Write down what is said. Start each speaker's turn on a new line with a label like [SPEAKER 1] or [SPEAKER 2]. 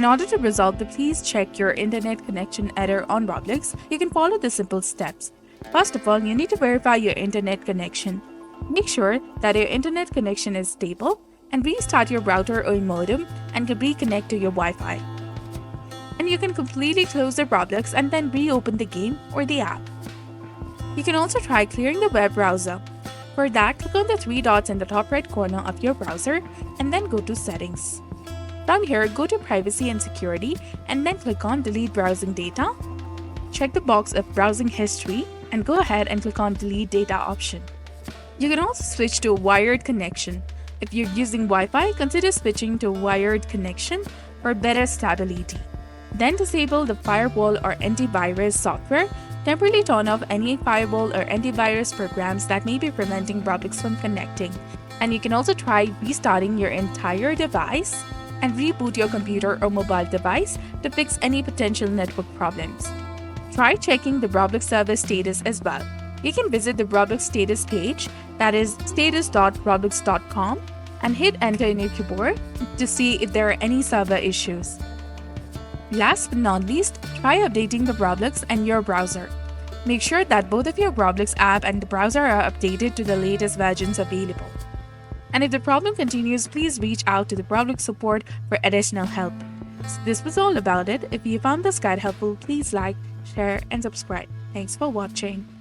[SPEAKER 1] In order to resolve the please check your internet connection error on Roblox, you can follow the simple steps. First of all, you need to verify your internet connection. Make sure that your internet connection is stable and restart your router or modem and reconnect to your Wi-Fi. And you can completely close the Roblox and then reopen the game or the app. You can also try clearing the web browser. For that, click on the three dots in the top right corner of your browser and then go to Settings. Down here, go to Privacy and Security and then click on Delete Browsing Data. Check the box of Browsing History and go ahead and click on Delete Data option. You can also switch to a wired connection. If you're using Wi-Fi, consider switching to a wired connection for better stability. Then disable the firewall or antivirus software. Temporarily turn off any firewall or antivirus programs that may be preventing Roblox from connecting. And you can also try restarting your entire device and reboot your computer or mobile device to fix any potential network problems. Try checking the Roblox server status as well. You can visit the Roblox status page, that is status.roblox.com, and hit enter in your keyboard to see if there are any server issues. Last but not least, try updating the Roblox and your browser. Make sure that both of your Roblox app and the browser are updated to the latest versions available. And if the problem continues, please reach out to the Roblox support for additional help. So this was all about it. If you found this guide helpful, please like, share, and subscribe. Thanks for watching.